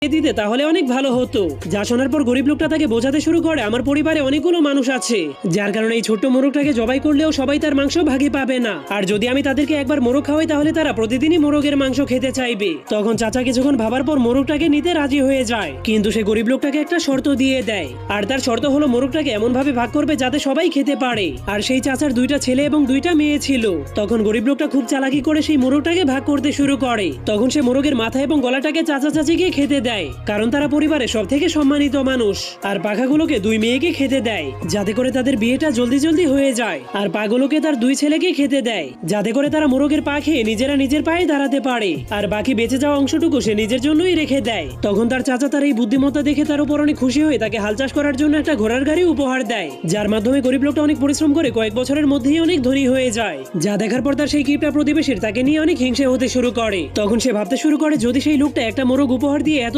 দিতে তাহলে অনেক ভালো হতো। যা শোনার পর গরিব লোকটা তাকে বোঝাতে শুরু করে আমার পরিবারে অনেকগুলো মানুষ আছে, যার কারণে এই ছোট্ট মোরগটাকে জবাই করলেও সবাই তার মাংস ভাগে পাবে না। আর যদি আমি তাদেরকে একবার মোরগ খাওয়াই তাহলে তারা প্রতিদিনই মোরগের মাংস খেতে চাইবে। তখন চাচা কিছুক্ষণ ভাবার পর মোরগটাকে নিতে রাজি হয়ে যায়, কিন্তু সে গরিব লোকটাকে একটা শর্ত দিয়ে দেয়। আর তার শর্ত হলো মোরগটাকে এমন ভাবে ভাগ করবে যাতে সবাই খেতে পারে। আর সেই চাচার 2টা ছেলে এবং 2টা মেয়ে ছিল। তখন গরিব লোকটা খুব চালাকি করে সেই মোরগটাকে ভাগ করতে শুরু করে। তখন সে মোরগের মাথা এবং গলাটাকে চাচা চাচিকে খেতে দেয়, কারণ তারা পরিবারের সব থেকে সম্মানিত মানুষ। আর পাখাগুলোকে 2 মেয়েকে খেতে দেয়, যাতে করে তাদের বিয়েটা জলদি জলদি হয়ে যায়। আর পাগুলোকে তার 2 ছেলেকে খেতে দেয়, যাতে করে তারা মোরগের পা খেয়ে নিজেরা নিজের পায়ে দাঁড়াতে পারে। আর বাকি বেঁচে যাওয়া অংশটুকু সে নিজের জন্যই রেখে দেয়। তখন তার চাচা তার এই বুদ্ধিমত্তা দেখে তার উপর অনেক খুশি হয়ে তাকে হাল চাষ করার জন্য একটা ঘোড়ার গাড়ি উপহার দেয়, যার মাধ্যমে গরিব লোকটা অনেক পরিশ্রম করে কয়েক বছরের মধ্যেই অনেক ধনী হয়ে যায়। যা দেখার পর তার সেই কিপটা প্রতিবেশীর তাকে নিয়ে অনেক হিংসে হতে শুরু করে। তখন সে ভাবতে শুরু করে যদি সেই লোকটা একটা মোরগ উপহার দিয়ে এত